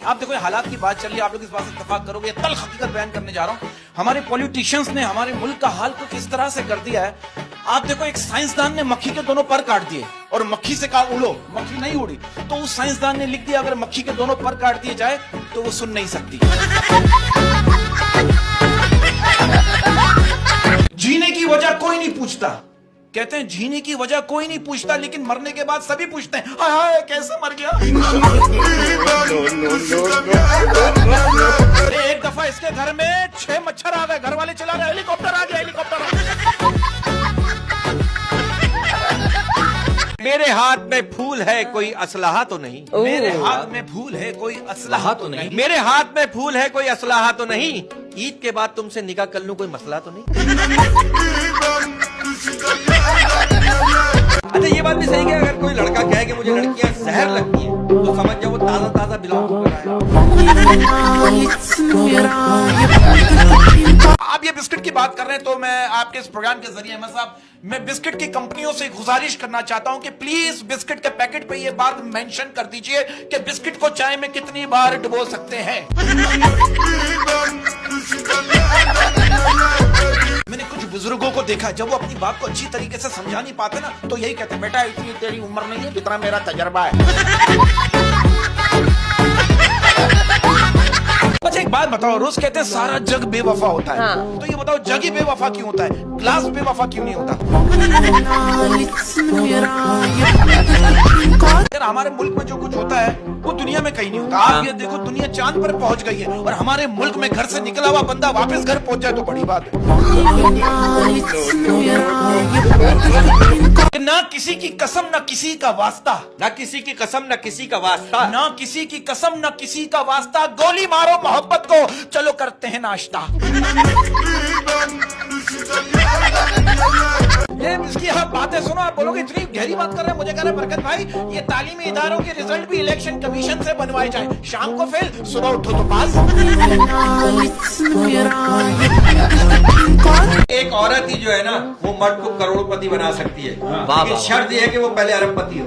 आप देखो हालात की बात चल रही है, आप लोग इस बात से इत्तेफाक करोगे, तल हकीकत बयान करने जा रहा हूँ। हमारे पॉलिटिशियंस ने हमारे मुल्क का हाल कुछ इस तरह से कर दिया है। आप देखो एक साइंसदान ने मक्खी के दोनों पर काट दिए और मक्खी से कहा उड़ो, मक्खी नहीं उड़ी। तो उस साइंसदान ने लिख दिया अगर मक्खी के दोनों पर काट दिए जाए तो वो सुन नहीं सकती। जीने की वजह कोई नहीं पूछता, कहते हैं जीने की वजह कोई नहीं पूछता, लेकिन मरने के बाद सभी पूछते हैं हाय हाय कैसे मर गया। एक दफा इसके घर में 6 मच्छर आ गए, घर वाले चला रहे हेलीकॉप्टर आ गया, हेलीकॉप्टर आ गया। मेरे हाथ में फूल है कोई असलाहा तो नहीं, मेरे हाथ में फूल है कोई असलाहा तो नहीं, मेरे हाथ में फूल है कोई असलाहा तो नहीं, ईद के बाद तुमसे निकाह कर लूं कोई मसला तो नहीं। अच्छा ये बात भी सही है, अगर कोई लड़का कहे कि मुझे लड़कियां जहर लगती हैं तो समझ जाओ वो ताजा ताजा बिलोंग कर रहा है। आप ये बिस्किट की बात कर रहे हैं तो मैं आपके इस प्रोग्राम के जरिए अहमद साहब, मैं बिस्किट की कंपनियों से गुजारिश करना चाहता हूं कि प्लीज बिस्किट के पैकेट पे ये बात मेंशन कर दीजिए कि बिस्किट को चाय में कितनी बार डुबो सकते हैं। मैंने कुछ बुजुर्गों को देखा, जब वो अपनी बात को अच्छी तरीके से समझा नहीं पाते ना तो यही कहते हैं बेटा इतनी तेरी उम्र नहीं है जितना मेरा तजर्बा है। अच्छा एक बात बताओ, रोज कहते हैं सारा जग बेवफा होता है, तो ये बताओ जग ही बेवफा क्यों होता है, ग्लास बेवफा क्यों नहीं होता? यार हमारे मुल्क में जो कुछ होता है वो दुनिया में कहीं नहीं होता। आप ये देखो दुनिया चांद पर पहुंच गई है और हमारे मुल्क में घर से निकला हुआ बंदा वापस घर पहुंच जाए तो बड़ी बात है। ना किसी की कसम ना किसी का वास्ता, ना किसी की कसम ना किसी का वास्ता, ना किसी की कसम ना किसी का वास्ता, गोली मारो मोहब्बत को चलो करते हैं नाश्ता। ये इसकी आप बातें सुनो, आप बोलोगे इतनी गहरी बात कर रहे हैं। मुझे कह रहे बरकत भाई ये तालीमी इदारों के रिजल्ट भी इलेक्शन कमीशन से बनवाए जाए, शाम को फेल सुबह उठो तो पास। एक औरत ही जो है ना वो मर्द को करोड़पति बना सकती है, लेकिन शर्त यह है कि वो पहले अरबपति हो।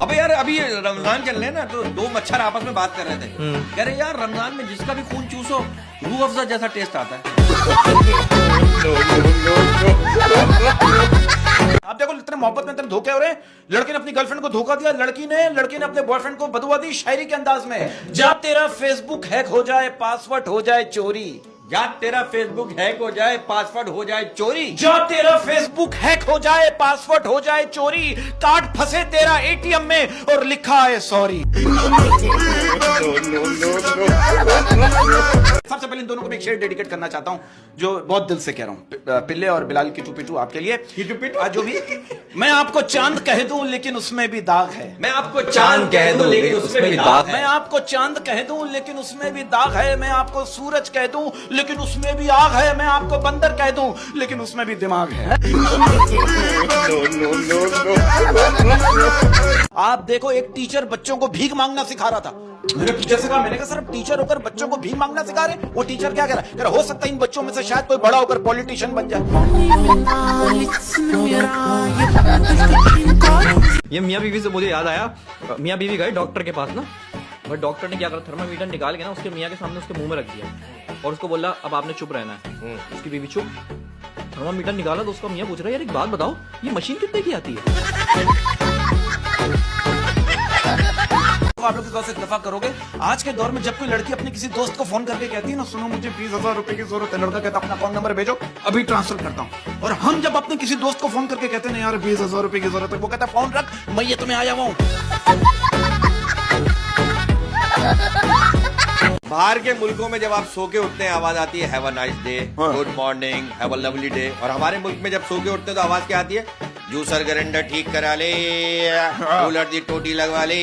अबे यार अभी रमजान चल रहे हैं ना तो 2 मच्छर आपस में बात कर रहे थे, कह रहे यार रमजान में जिसका भी खून चूसो रूह अफ़ज़ा जैसा टेस्ट आता है। आप देखो इतने मोहब्बत में इतने धोखे हो रहे हैं। लड़के ने अपनी गर्लफ्रेंड को धोखा दिया, लड़की ने अपने बॉयफ्रेंड को बदुआ दी शायरी के अंदाज में, जब तेरा फेसबुक हैक हो जाए पासवर्ड हो जाए चोरी, या तेरा फेसबुक हैक हो जाए पासवर्ड हो जाए चोरी, जब तेरा फेसबुक हैक हो जाए पासवर्ड हो जाए चोरी, कार्ड फंसे तेरा एटीएम में और लिखा है सॉरी। सबसे पहले इन दोनों को मैं एक शेर डेडिकेट करना चाहता हूं जो बहुत दिल से कह रहा हूं, पिल्ले और बिलाल की टू आपके लिए। जो भी मैं आपको चांद कह दूं लेकिन उसमें भी दाग है, मैं आपको चांद कह दूं लेकिन उसमें भी दाग है, मैं आपको चांद कह दूं लेकिन उसमें भी दाग है, मैं आपको सूरज कह दूं लेकिन उसमें भी आग है, मैं आपको बंदर कह दूं लेकिन उसमें भी दिमाग है। आप देखो एक टीचर बच्चों को भीख मांगना सिखा रहा था, मेरे टीचर से कहा, मैंने कहा सर टीचर होकर बच्चों को भीख मांगना सिखा रहे। वो टीचर क्या कह रहा है, हो सकता है इन बच्चों में से शायद कोई बड़ा होकर पॉलिटिशियन बन जाए। ये मियाँ बीवी से मुझे याद आया, मियाँ बीवी गए डॉक्टर के पास ना, बट डॉक्टर ने क्या करा, थर्मामीटर निकाल के ना उसके मियाँ के सामने उसके मुंह में रख दिया और उसको बोला अब आपने चुप रहना है। उसकी बीवी चुप, थर्मामीटर निकाला तो उसका मियाँ पूछ रहा है यार एक बात बताओ ये मशीन कितने की आती है? आप लोग इस बात से इत्तेफाक करोगे, आज के दौर में जब कोई लड़की अपने किसी दोस्त को फोन करके कहती है ना सुनो मुझे 20,000 रुपए की जरूरत है, लड़का कहता अपना अकाउंट नंबर भेजो अभी ट्रांसफर करता हूँ। और हम जब अपने किसी दोस्त को फोन करके कहते हैं यार 20,000 रुपए की जरूरत है, वो कहता फोन रख मैं ये तुम्हें आया हुआ हूँ। बाहर के मुल्कों में जब आप सो के उठते हैं आवाज आती है have a nice day, good morning, have a lovely day, और हमारे मुल्क में जब सो के उठते हैं तो आवाज क्या आती है, जूसर ग्राइंडर ठीक करा ले, कूलर दी टोटी लगवा ले।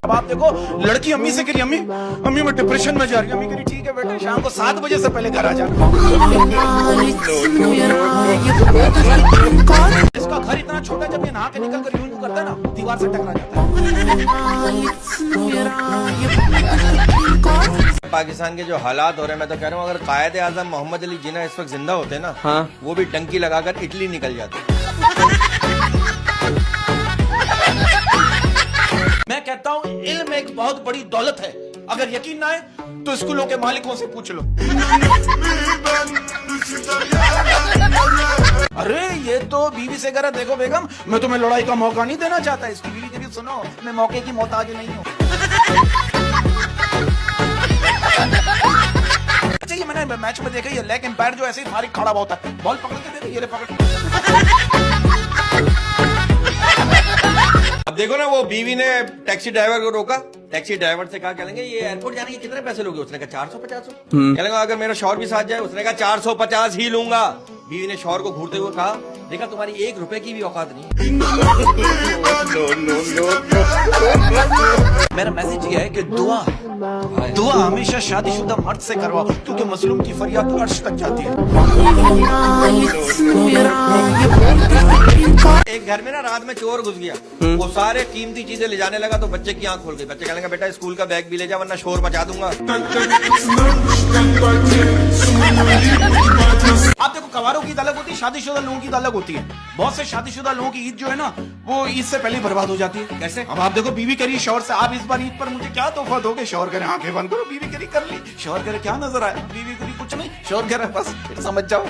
अब आप देखो लड़की अम्मी से करी अम्मी अम्मी मैं डिप्रेशन में जा रही हूँ, अम्मी करी ठीक है बेटा शाम को 7 बजे से पहले घर आ जाना। इसका घर इतना छोटा जब ये नहा के निकल कर यूं करता है ना दीवार से टकरा जाता है। पाकिस्तान के जो हालात हो रहे हैं, मैं तो कह रहा हूँ अगर कायदे आजम मोहम्मद अली जिन्ना इस वक्त जिंदा होते ना, हाँ। वो भी डंकी लगाकर इटली निकल जाते। मैं कहता हूं इल्म एक बहुत बड़ी दौलत है, अगर यकीन ना आए तो स्कूलों के मालिकों से पूछ लो। अरे ये तो बीवी से कह रहा, देखो बेगम मैं तुम्हें लड़ाई का मौका नहीं देना चाहता। इसकी बीवी कह रही, सुनो मैं मौके की मोहताज नहीं हूं। अच्छा ये मैंने मैच में देखा, ये लेग एम्पायर जो ऐसे ही फारिग खड़ा होता है, बॉल पकड़ के देखो, ये ले पकड़। अब देखो ना, वो बीवी ने टैक्सी ड्राइवर को रोका, टैक्सी ड्राइवर से कहा, कहेंगे ये एयरपोर्ट जाने के कितने पैसे लोगे? उसने कहा 450। कहेंगे अगर मेरा शौहर भी साथ जाए? उसने कहा 450 ही लूंगा। बीवी ने शौहर को घूरते हुए कहा, देखा तुम्हारी 1 रुपए की भी औकात नहीं। मेरा मैसेज ये है कि दुआ हमेशा शादीशुदा मर्द से करवाओ, क्योंकि मजलूम की फरियाद अर्श तक जाती है। एक घर में ना रात में चोर घुस गया, वो सारे कीमती चीजें ले जाने लगा, तो बच्चे की आंख खोल गई। बच्चे कहेंगे बेटा स्कूल का बैग भी ले जा वरना शोर मचा दूंगा। आप देखो कवारों की ईद अलग होती है, शादीशुदा लोगों की ईद अलग होती है। बहुत से शादीशुदा लोगों की ईद जो है ना, वो ईद से पहले ही बर्बाद हो जाती है। कैसे? अब आप देखो, बीवी करी शौहर से, आप इस बार ईद पर मुझे क्या तोहफा दोगे? शौहर करे आंखें बंद करो, बीवी करी कर ली। शौहर करे क्या नजर आया? बीवी करी कुछ नहीं, शौहर करे बस, फिर समझ जाओ।